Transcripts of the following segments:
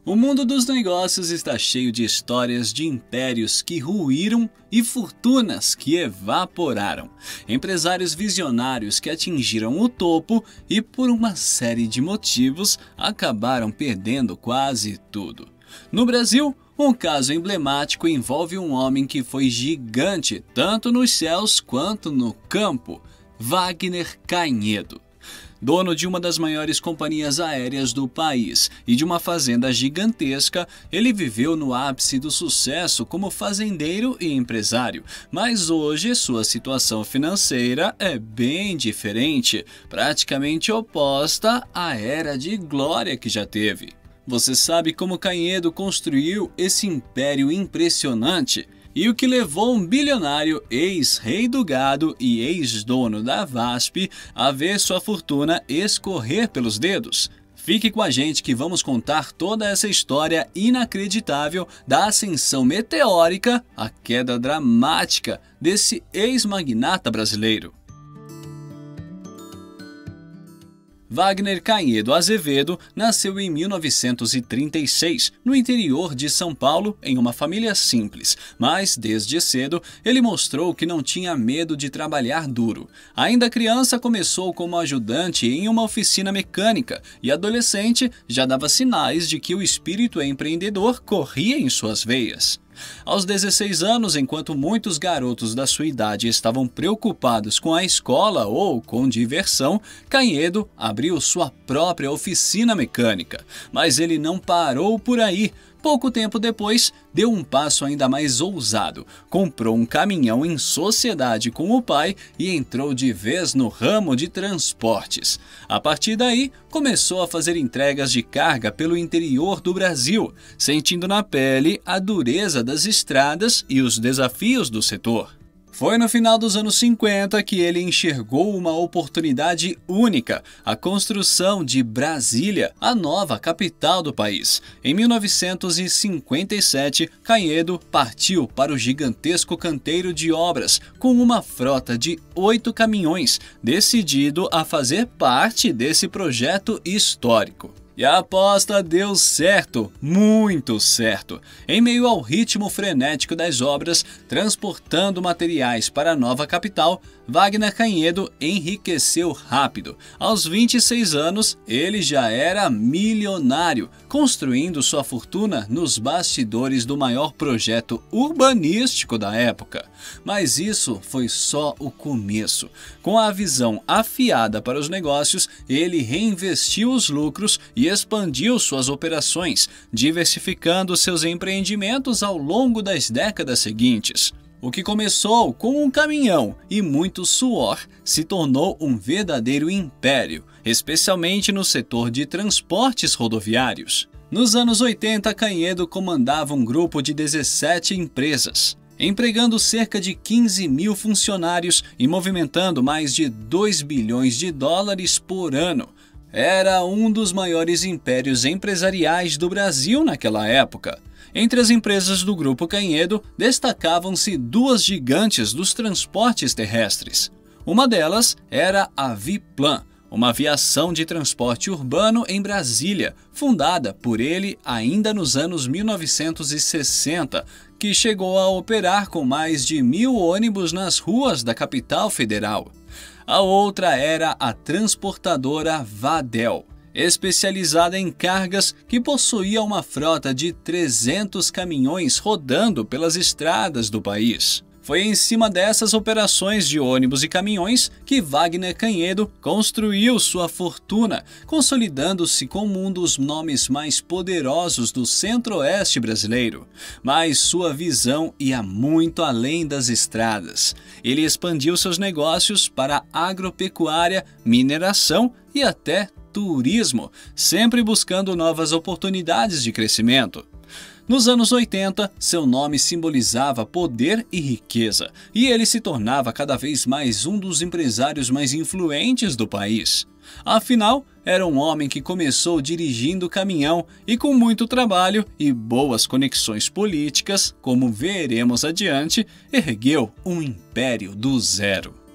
O mundo dos negócios está cheio de histórias de impérios que ruíram e fortunas que evaporaram. Empresários visionários que atingiram o topo e, por uma série de motivos, acabaram perdendo quase tudo. No Brasil, um caso emblemático envolve um homem que foi gigante tanto nos céus quanto no campo: Wagner Cagnèdo. Dono de uma das maiores companhias aéreas do país e de uma fazenda gigantesca, ele viveu no ápice do sucesso como fazendeiro e empresário. Mas hoje sua situação financeira é bem diferente, praticamente oposta à era de glória que já teve. Você sabe como Cagnèdo construiu esse império impressionante? E o que levou um bilionário ex-rei do gado e ex-dono da VASP a ver sua fortuna escorrer pelos dedos? Fique com a gente que vamos contar toda essa história inacreditável da ascensão meteórica à queda dramática desse ex-magnata brasileiro. Wagner Cagnèdo Azevedo nasceu em 1936, no interior de São Paulo, em uma família simples, mas desde cedo ele mostrou que não tinha medo de trabalhar duro. Ainda criança, começou como ajudante em uma oficina mecânica e adolescente já dava sinais de que o espírito empreendedor corria em suas veias. Aos 16 anos, enquanto muitos garotos da sua idade estavam preocupados com a escola ou com diversão, Cagnèdo abriu sua própria oficina mecânica. Mas ele não parou por aí. Pouco tempo depois, deu um passo ainda mais ousado. Comprou um caminhão em sociedade com o pai e entrou de vez no ramo de transportes. A partir daí, começou a fazer entregas de carga pelo interior do Brasil, sentindo na pele a dureza das estradas e os desafios do setor. Foi no final dos anos 50 que ele enxergou uma oportunidade única: a construção de Brasília, a nova capital do país. Em 1957, Cagnèdo partiu para o gigantesco canteiro de obras com uma frota de 8 caminhões, decidido a fazer parte desse projeto histórico. E a aposta deu certo, muito certo. Em meio ao ritmo frenético das obras, transportando materiais para a nova capital, Wagner Cagnèdo enriqueceu rápido. Aos 26 anos, ele já era milionário, construindo sua fortuna nos bastidores do maior projeto urbanístico da época. Mas isso foi só o começo. Com a visão afiada para os negócios, ele reinvestiu os lucros e expandiu suas operações, diversificando seus empreendimentos ao longo das décadas seguintes. O que começou com um caminhão e muito suor se tornou um verdadeiro império, especialmente no setor de transportes rodoviários. Nos anos 80, Cagnèdo comandava um grupo de 17 empresas, empregando cerca de 15 mil funcionários e movimentando mais de 2 bilhões de dólares por ano. Era um dos maiores impérios empresariais do Brasil naquela época. Entre as empresas do Grupo Cagnèdo, destacavam-se duas gigantes dos transportes terrestres. Uma delas era a Viplan, uma aviação de transporte urbano em Brasília, fundada por ele ainda nos anos 1960, que chegou a operar com mais de 1.000 ônibus nas ruas da capital federal. A outra era a transportadora Vadel, especializada em cargas, que possuía uma frota de 300 caminhões rodando pelas estradas do país. Foi em cima dessas operações de ônibus e caminhões que Wagner Cagnèdo construiu sua fortuna, consolidando-se como um dos nomes mais poderosos do centro-oeste brasileiro. Mas sua visão ia muito além das estradas. Ele expandiu seus negócios para agropecuária, mineração e até turismo, sempre buscando novas oportunidades de crescimento. Nos anos 80, seu nome simbolizava poder e riqueza, e ele se tornava cada vez mais um dos empresários mais influentes do país. Afinal, era um homem que começou dirigindo caminhão e, com muito trabalho e boas conexões políticas, como veremos adiante, ergueu um império do zero.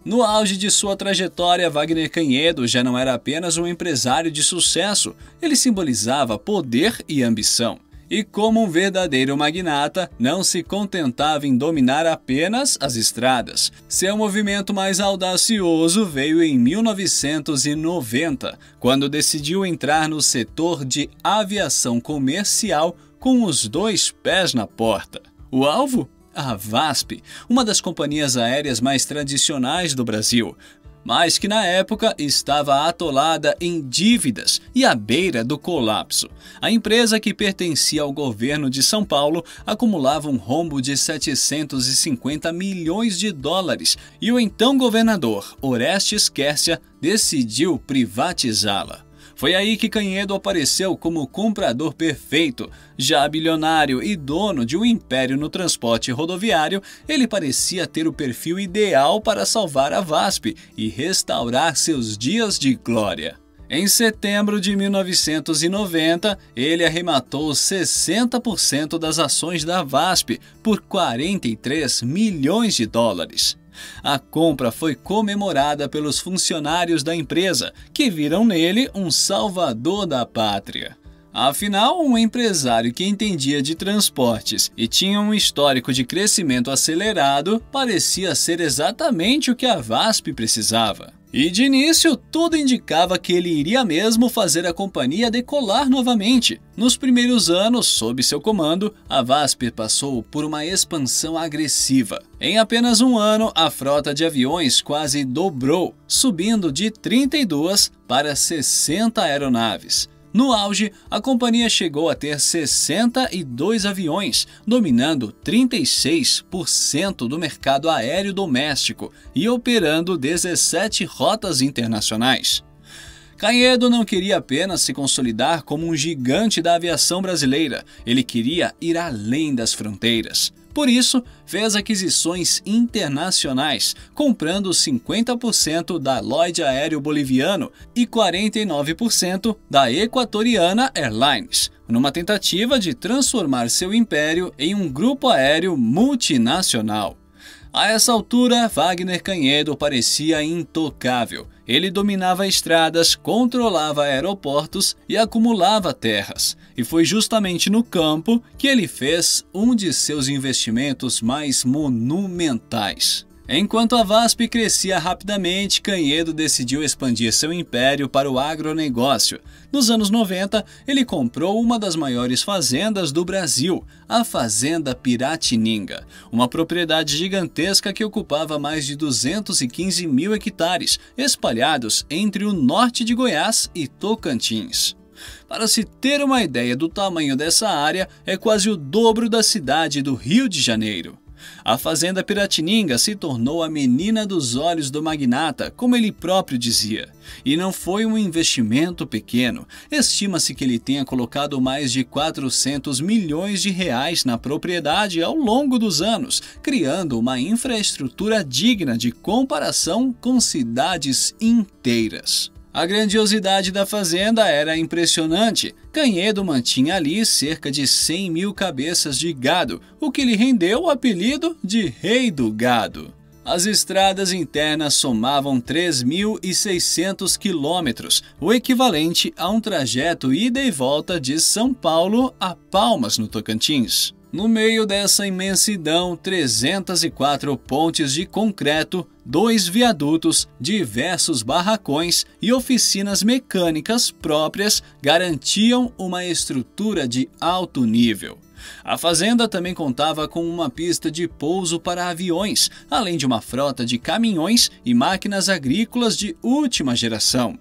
No auge de sua trajetória, Wagner Canhedo já não era apenas um empresário de sucesso, ele simbolizava poder e ambição. E como um verdadeiro magnata, não se contentava em dominar apenas as estradas. Seu movimento mais audacioso veio em 1990, quando decidiu entrar no setor de aviação comercial com os dois pés na porta. O alvo? A VASP, uma das companhias aéreas mais tradicionais do Brasil, mas que na época estava atolada em dívidas e à beira do colapso. A empresa, que pertencia ao governo de São Paulo, acumulava um rombo de 750 milhões de dólares e o então governador Orestes Quercia decidiu privatizá-la. Foi aí que Canhedo apareceu como comprador perfeito. Já bilionário e dono de um império no transporte rodoviário, ele parecia ter o perfil ideal para salvar a VASP e restaurar seus dias de glória. Em setembro de 1990, ele arrematou 60% das ações da VASP por 43 milhões de dólares. A compra foi comemorada pelos funcionários da empresa, que viram nele um salvador da pátria. Afinal, um empresário que entendia de transportes e tinha um histórico de crescimento acelerado parecia ser exatamente o que a VASP precisava. E de início, tudo indicava que ele iria mesmo fazer a companhia decolar novamente. Nos primeiros anos, sob seu comando, a VASP passou por uma expansão agressiva. Em apenas um ano, a frota de aviões quase dobrou, subindo de 32 para 60 aeronaves. No auge, a companhia chegou a ter 62 aviões, dominando 36% do mercado aéreo doméstico e operando 17 rotas internacionais. Canhedo não queria apenas se consolidar como um gigante da aviação brasileira, ele queria ir além das fronteiras. Por isso, fez aquisições internacionais, comprando 50% da Lloyd Aéreo Boliviano e 49% da Equatoriana Airlines, numa tentativa de transformar seu império em um grupo aéreo multinacional. A essa altura, Wagner Canhedo parecia intocável. Ele dominava estradas, controlava aeroportos e acumulava terras. E foi justamente no campo que ele fez um de seus investimentos mais monumentais. Enquanto a VASP crescia rapidamente, Canhedo decidiu expandir seu império para o agronegócio. Nos anos 90, ele comprou uma das maiores fazendas do Brasil, a Fazenda Piratininga, uma propriedade gigantesca que ocupava mais de 215 mil hectares, espalhados entre o norte de Goiás e Tocantins. Para se ter uma ideia do tamanho dessa área, é quase o dobro da cidade do Rio de Janeiro. A Fazenda Piratininga se tornou a menina dos olhos do magnata, como ele próprio dizia. E não foi um investimento pequeno. Estima-se que ele tenha colocado mais de 400 milhões de reais na propriedade ao longo dos anos, criando uma infraestrutura digna de comparação com cidades inteiras. A grandiosidade da fazenda era impressionante. Canhedo mantinha ali cerca de 100 mil cabeças de gado, o que lhe rendeu o apelido de Rei do Gado. As estradas internas somavam 3.600 quilômetros, o equivalente a um trajeto ida e volta de São Paulo a Palmas, no Tocantins. No meio dessa imensidão, 304 pontes de concreto, 2 viadutos, diversos barracões e oficinas mecânicas próprias garantiam uma estrutura de alto nível. A fazenda também contava com uma pista de pouso para aviões, além de uma frota de caminhões e máquinas agrícolas de última geração.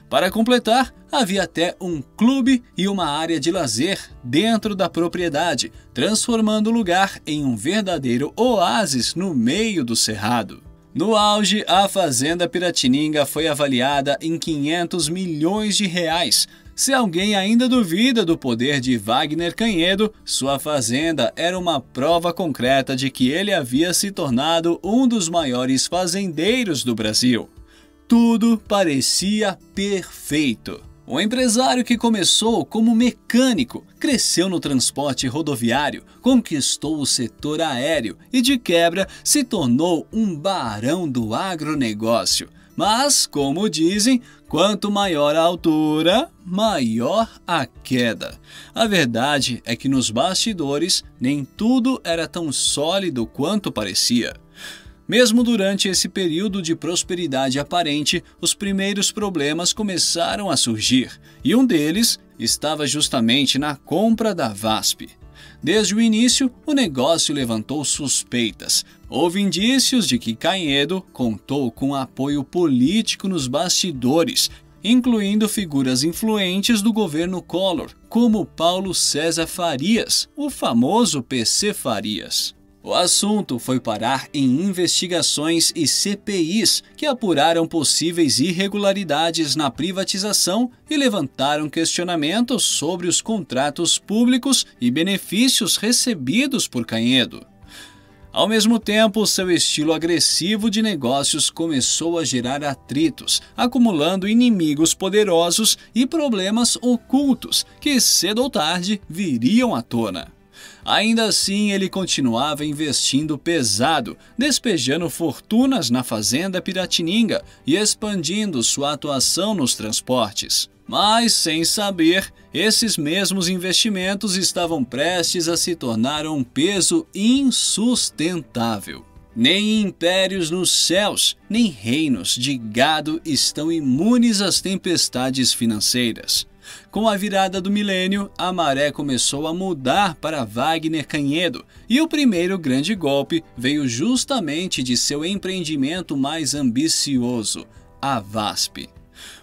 Para completar, havia até um clube e uma área de lazer dentro da propriedade, transformando o lugar em um verdadeiro oásis no meio do cerrado. No auge, a Fazenda Piratininga foi avaliada em 500 milhões de reais. Se alguém ainda duvida do poder de Wagner Canhedo, sua fazenda era uma prova concreta de que ele havia se tornado um dos maiores fazendeiros do Brasil. Tudo parecia perfeito. O empresário que começou como mecânico, cresceu no transporte rodoviário, conquistou o setor aéreo e, de quebra, se tornou um barão do agronegócio. Mas, como dizem, quanto maior a altura, maior a queda. A verdade é que nos bastidores nem tudo era tão sólido quanto parecia. Mesmo durante esse período de prosperidade aparente, os primeiros problemas começaram a surgir, e um deles estava justamente na compra da VASP. Desde o início, o negócio levantou suspeitas. Houve indícios de que Canhedo contou com apoio político nos bastidores, incluindo figuras influentes do governo Collor, como Paulo César Farias, o famoso PC Farias. O assunto foi parar em investigações e CPIs que apuraram possíveis irregularidades na privatização e levantaram questionamentos sobre os contratos públicos e benefícios recebidos por Canhedo. Ao mesmo tempo, seu estilo agressivo de negócios começou a gerar atritos, acumulando inimigos poderosos e problemas ocultos que, cedo ou tarde, viriam à tona. Ainda assim, ele continuava investindo pesado, despejando fortunas na fazenda Piratininga e expandindo sua atuação nos transportes. Mas, sem saber, esses mesmos investimentos estavam prestes a se tornar um peso insustentável. Nem impérios nos céus, nem reinos de gado estão imunes às tempestades financeiras. Com a virada do milênio, a maré começou a mudar para Wagner Canhedo, e o primeiro grande golpe veio justamente de seu empreendimento mais ambicioso, a VASP.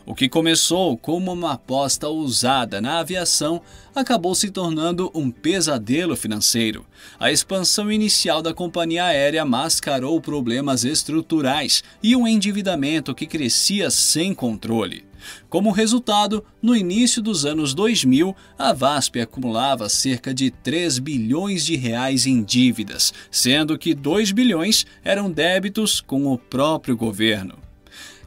O que começou como uma aposta ousada na aviação acabou se tornando um pesadelo financeiro. A expansão inicial da companhia aérea mascarou problemas estruturais e um endividamento que crescia sem controle. Como resultado, no início dos anos 2000, a VASP acumulava cerca de 3 bilhões de reais em dívidas, sendo que 2 bilhões eram débitos com o próprio governo.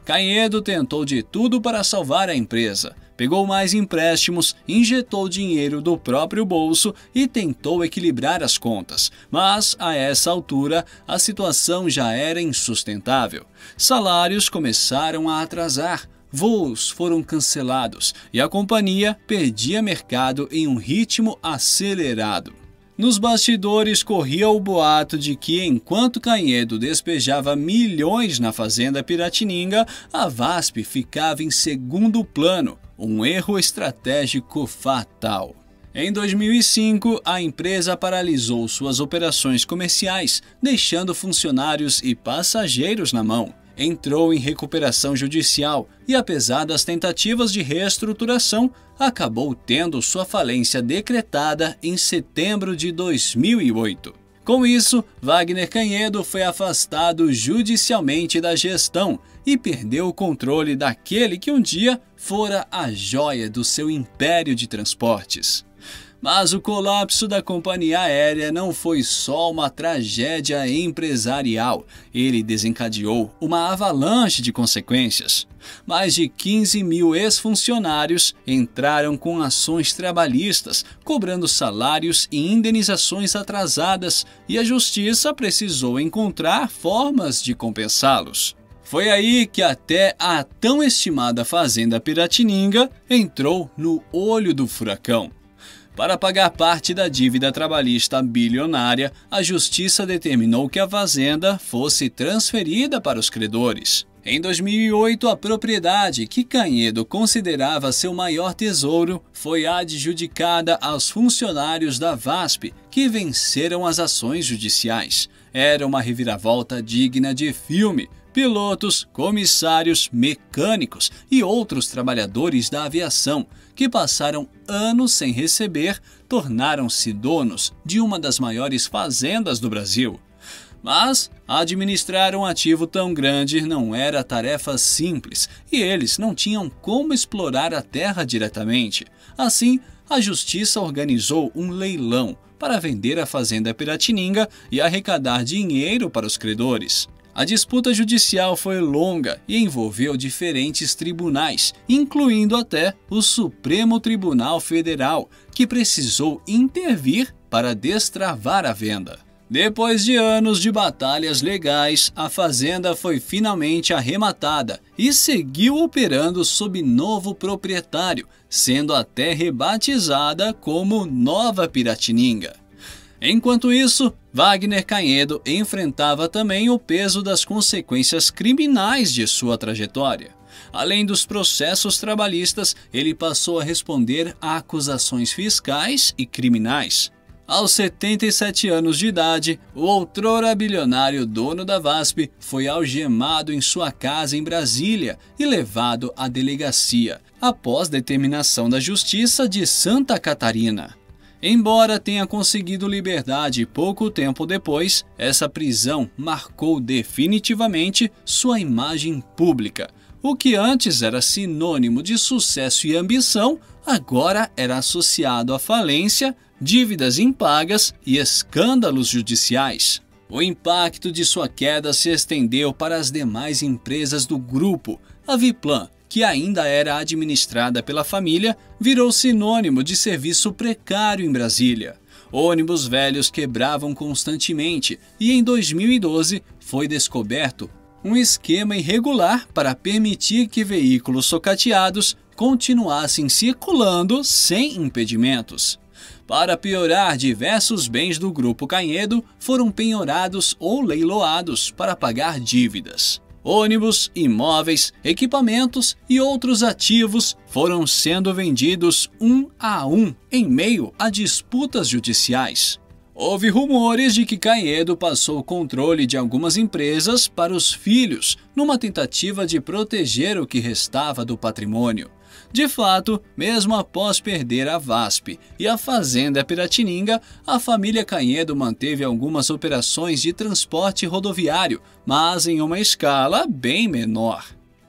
Canhedo tentou de tudo para salvar a empresa. Pegou mais empréstimos, injetou dinheiro do próprio bolso e tentou equilibrar as contas. Mas, a essa altura, a situação já era insustentável. Salários começaram a atrasar, voos foram cancelados e a companhia perdia mercado em um ritmo acelerado. Nos bastidores corria o boato de que, enquanto Canhedo despejava milhões na fazenda Piratininga, a VASP ficava em segundo plano, um erro estratégico fatal. Em 2005, a empresa paralisou suas operações comerciais, deixando funcionários e passageiros na mão. Entrou em recuperação judicial e, apesar das tentativas de reestruturação, acabou tendo sua falência decretada em setembro de 2008. Com isso, Wagner Canhedo foi afastado judicialmente da gestão e perdeu o controle daquele que um dia fora a joia do seu império de transportes. Mas o colapso da companhia aérea não foi só uma tragédia empresarial, ele desencadeou uma avalanche de consequências. Mais de 15 mil ex-funcionários entraram com ações trabalhistas, cobrando salários e indenizações atrasadas, e a justiça precisou encontrar formas de compensá-los. Foi aí que até a tão estimada fazenda Piratininga entrou no olho do furacão. Para pagar parte da dívida trabalhista bilionária, a justiça determinou que a fazenda fosse transferida para os credores. Em 2008, a propriedade, que Canhedo considerava seu maior tesouro, foi adjudicada aos funcionários da VASP, que venceram as ações judiciais. Era uma reviravolta digna de filme. Pilotos, comissários, mecânicos e outros trabalhadores da aviação, que passaram anos sem receber, tornaram-se donos de uma das maiores fazendas do Brasil. Mas administrar um ativo tão grande não era tarefa simples e eles não tinham como explorar a terra diretamente. Assim, a justiça organizou um leilão para vender a fazenda Piratininga e arrecadar dinheiro para os credores. A disputa judicial foi longa e envolveu diferentes tribunais, incluindo até o Supremo Tribunal Federal, que precisou intervir para destravar a venda. Depois de anos de batalhas legais, a fazenda foi finalmente arrematada e seguiu operando sob novo proprietário, sendo até rebatizada como Nova Piratininga. Enquanto isso, Wagner Canhedo enfrentava também o peso das consequências criminais de sua trajetória. Além dos processos trabalhistas, ele passou a responder a acusações fiscais e criminais. Aos 77 anos de idade, o outrora bilionário dono da VASP foi algemado em sua casa em Brasília e levado à delegacia, após determinação da Justiça de Santa Catarina. Embora tenha conseguido liberdade pouco tempo depois, essa prisão marcou definitivamente sua imagem pública. O que antes era sinônimo de sucesso e ambição, agora era associado à falência, dívidas impagas e escândalos judiciais. O impacto de sua queda se estendeu para as demais empresas do grupo. A Viplan, que ainda era administrada pela família, virou sinônimo de serviço precário em Brasília. Ônibus velhos quebravam constantemente e em 2012 foi descoberto um esquema irregular para permitir que veículos socateados continuassem circulando sem impedimentos. Para piorar, diversos bens do Grupo Canhedo foram penhorados ou leiloados para pagar dívidas. Ônibus, imóveis, equipamentos e outros ativos foram sendo vendidos um a um em meio a disputas judiciais. Houve rumores de que Canhedo passou o controle de algumas empresas para os filhos, numa tentativa de proteger o que restava do patrimônio. De fato, mesmo após perder a VASP e a Fazenda Piratininga, a família Canhedo manteve algumas operações de transporte rodoviário, mas em uma escala bem menor.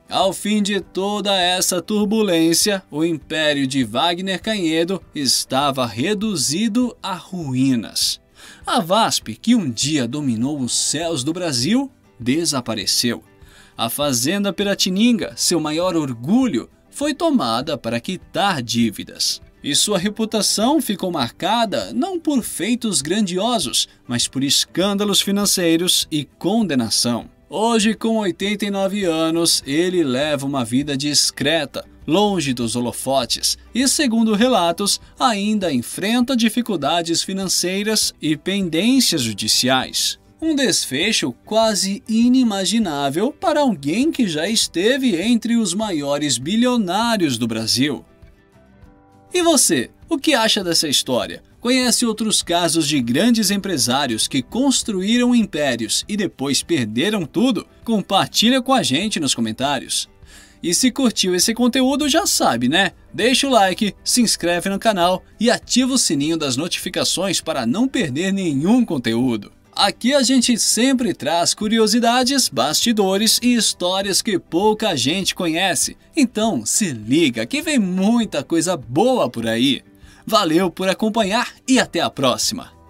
Ao fim de toda essa turbulência, o império de Wagner Canhedo estava reduzido a ruínas. A VASP, que um dia dominou os céus do Brasil, desapareceu. A Fazenda Piratininga, seu maior orgulho, foi tomada para quitar dívidas. E sua reputação ficou marcada não por feitos grandiosos, mas por escândalos financeiros e condenação. Hoje, com 89 anos, ele leva uma vida discreta, longe dos holofotes e, segundo relatos, ainda enfrenta dificuldades financeiras e pendências judiciais. Um desfecho quase inimaginável para alguém que já esteve entre os maiores bilionários do Brasil. E você, o que acha dessa história? Conhece outros casos de grandes empresários que construíram impérios e depois perderam tudo? Compartilha com a gente nos comentários. E se curtiu esse conteúdo, já sabe, né? Deixa o like, se inscreve no canal e ativa o sininho das notificações para não perder nenhum conteúdo. Aqui a gente sempre traz curiosidades, bastidores e histórias que pouca gente conhece. Então se liga que vem muita coisa boa por aí. Valeu por acompanhar e até a próxima!